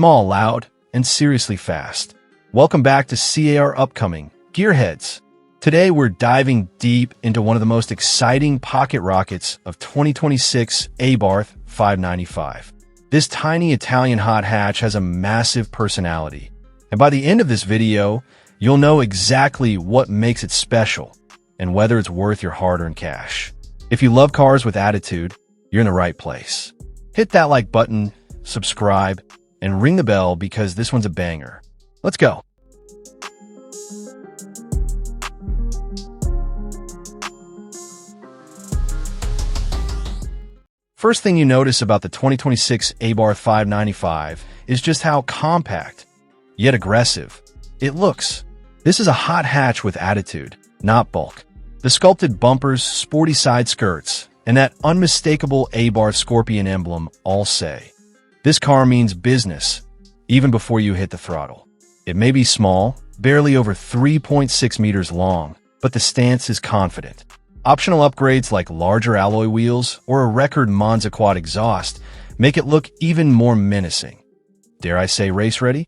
Small, loud, and seriously fast. Welcome back to CAR Upcoming Gearheads. Today we're diving deep into one of the most exciting pocket rockets of 2026 Abarth 595. This tiny Italian hot hatch has a massive personality, and by the end of this video, you'll know exactly what makes it special and whether it's worth your hard-earned cash. If you love cars with attitude, you're in the right place. Hit that like button, subscribe, and ring the bell because this one's a banger. Let's go. First thing you notice about the 2026 Abarth 595 is just how compact, yet aggressive, it looks. This is a hot hatch with attitude, not bulk. The sculpted bumpers, sporty side skirts, and that unmistakable Abarth Scorpion emblem all say, this car means business, even before you hit the throttle. It may be small, barely over 3.6 meters long, but the stance is confident. Optional upgrades like larger alloy wheels or a record Monza quad exhaust make it look even more menacing. Dare I say race ready?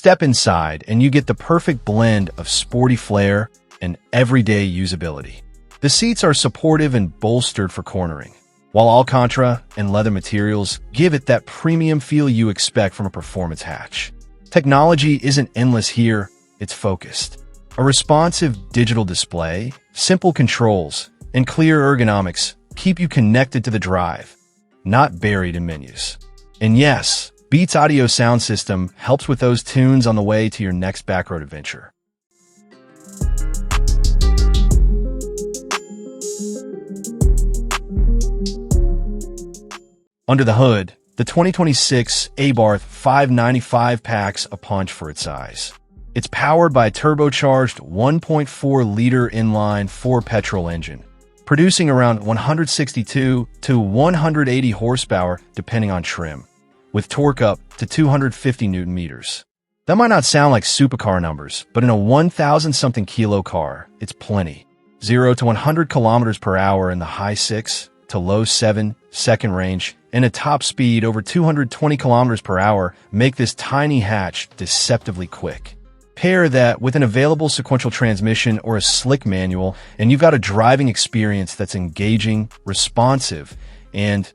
Step inside and you get the perfect blend of sporty flair and everyday usability. The seats are supportive and bolstered for cornering, while Alcantara and leather materials give it that premium feel you expect from a performance hatch. Technology isn't endless here, it's focused. A responsive digital display, simple controls, and clear ergonomics keep you connected to the drive, not buried in menus. And yes, Beats audio sound system helps with those tunes on the way to your next backroad adventure. Under the hood, the 2026 Abarth 595 packs a punch for its size. It's powered by a turbocharged 1.4-liter inline-4 petrol engine, producing around 162 to 180 horsepower depending on trim, with torque up to 250 Newton meters. That might not sound like supercar numbers, but in a 1,000-something kilo car, it's plenty. 0 to 100 kilometers per hour in the high 6 to low 7-second range, and a top speed over 220 kilometers per hour make this tiny hatch deceptively quick. Pair that with an available sequential transmission or a slick manual, and you've got a driving experience that's engaging, responsive, and,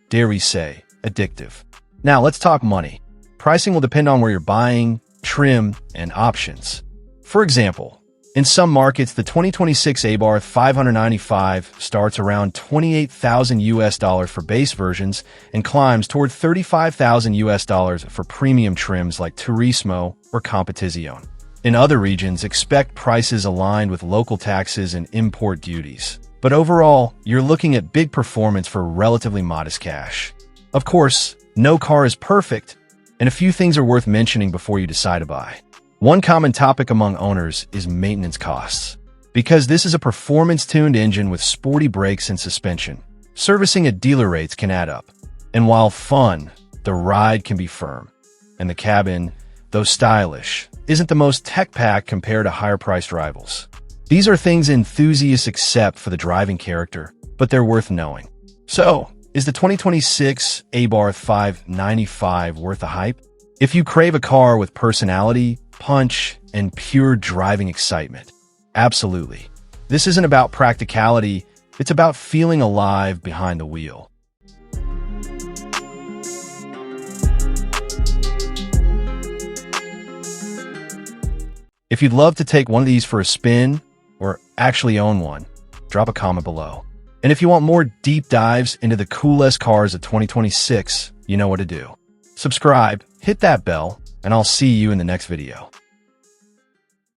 dare we say, addictive. Now let's talk money. Pricing will depend on where you're buying, trim, and options. For example, in some markets, the 2026 Abarth 595 starts around $28,000 for base versions and climbs toward $35,000 for premium trims like Turismo or Competizione. In other regions, expect prices aligned with local taxes and import duties. But overall, you're looking at big performance for relatively modest cash. Of course, no car is perfect, and a few things are worth mentioning before you decide to buy. One common topic among owners is maintenance costs. Because this is a performance-tuned engine with sporty brakes and suspension, servicing at dealer rates can add up. And while fun, the ride can be firm. And the cabin, though stylish, isn't the most tech-packed compared to higher-priced rivals. These are things enthusiasts accept for the driving character, but they're worth knowing. So, is the 2026 Abarth 595 worth the hype? If you crave a car with personality, punch, and pure driving excitement, absolutely. This isn't about practicality, it's about feeling alive behind the wheel. If you'd love to take one of these for a spin, or actually own one, drop a comment below. And if you want more deep dives into the coolest cars of 2026, you know what to do. Subscribe, hit that bell, and I'll see you in the next video.